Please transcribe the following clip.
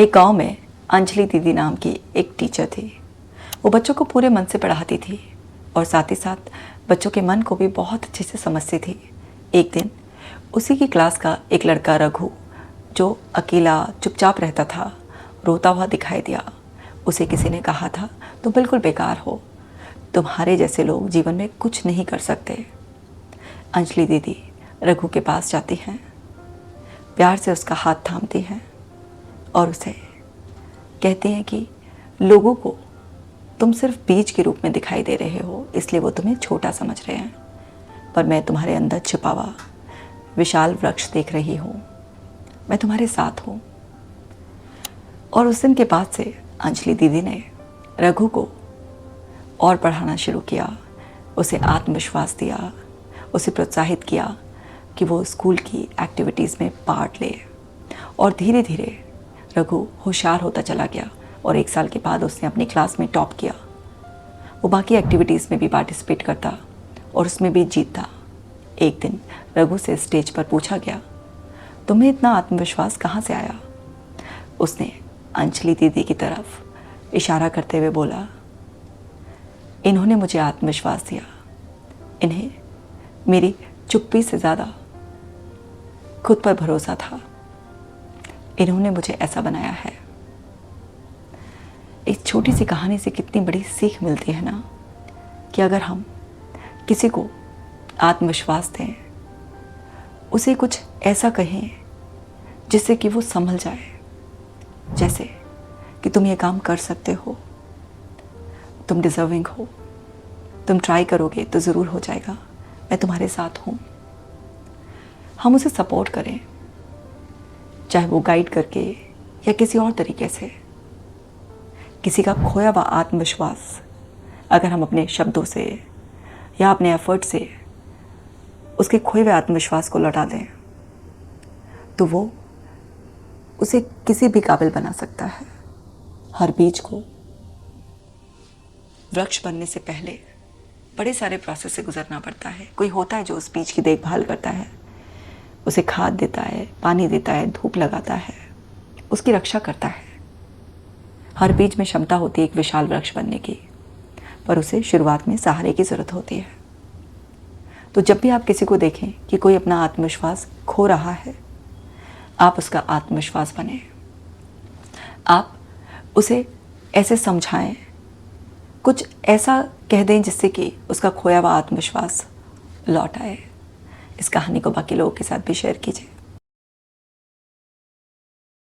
एक गांव में अंजलि दीदी नाम की एक टीचर थी। वो बच्चों को पूरे मन से पढ़ाती थी और साथ ही साथ बच्चों के मन को भी बहुत अच्छे से समझती थी। एक दिन उसी की क्लास का एक लड़का रघु, जो अकेला चुपचाप रहता था, रोता हुआ दिखाई दिया। उसे किसी ने कहा था, तुम बिल्कुल बेकार हो, तुम्हारे जैसे लोग जीवन में कुछ नहीं कर सकते। अंजलि दीदी रघु के पास जाती हैं, प्यार से उसका हाथ थामती हैं और उसे कहती हैं कि लोगों को तुम सिर्फ बीज के रूप में दिखाई दे रहे हो, इसलिए वो तुम्हें छोटा समझ रहे हैं, पर मैं तुम्हारे अंदर छिपा हुआ विशाल वृक्ष देख रही हूँ। मैं तुम्हारे साथ हूँ। और उस दिन के बाद से अंजलि दीदी ने रघु को और पढ़ाना शुरू किया, उसे आत्मविश्वास दिया, उसे प्रोत्साहित किया कि वो स्कूल की एक्टिविटीज़ में पार्ट ले। और धीरे धीरे रघु होशियार होता चला गया और 1 साल के बाद उसने अपनी क्लास में टॉप किया। वो बाकी एक्टिविटीज़ में भी पार्टिसिपेट करता और उसमें भी जीतता। एक दिन रघु से स्टेज पर पूछा गया, तुम्हें इतना आत्मविश्वास कहाँ से आया? उसने अंजलि दीदी की तरफ इशारा करते हुए बोला, इन्होंने मुझे आत्मविश्वास दिया। इन्हें मेरी चुप्पी से ज़्यादा खुद पर भरोसा था। इन्होंने मुझे ऐसा बनाया है। एक छोटी सी कहानी से कितनी बड़ी सीख मिलती है ना, कि अगर हम किसी को आत्मविश्वास दें, उसे कुछ ऐसा कहें जिससे कि वो संभल जाए, जैसे कि तुम ये काम कर सकते हो, तुम डिज़र्विंग हो, तुम ट्राई करोगे तो ज़रूर हो जाएगा, मैं तुम्हारे साथ हूँ। हम उसे सपोर्ट करें, चाहे वो गाइड करके या किसी और तरीके से। किसी का खोया हुआ आत्मविश्वास अगर हम अपने शब्दों से या अपने एफर्ट से उसके खोए हुए आत्मविश्वास को लौटा दें, तो वो उसे किसी भी काबिल बना सकता है। हर बीज को वृक्ष बनने से पहले बड़े सारे प्रोसेस से गुजरना पड़ता है। कोई होता है जो उस बीज की देखभाल करता है, उसे खाद देता है, पानी देता है, धूप लगाता है, उसकी रक्षा करता है। हर बीज में क्षमता होती है एक विशाल वृक्ष बनने की, पर उसे शुरुआत में सहारे की ज़रूरत होती है। तो जब भी आप किसी को देखें कि कोई अपना आत्मविश्वास खो रहा है, आप उसका आत्मविश्वास बने। आप उसे ऐसे समझाएं, कुछ ऐसा कह दें जिससे कि उसका खोया हुआ आत्मविश्वास लौट आए। इस कहानी को बाकी लोगों के साथ भी शेयर कीजिए।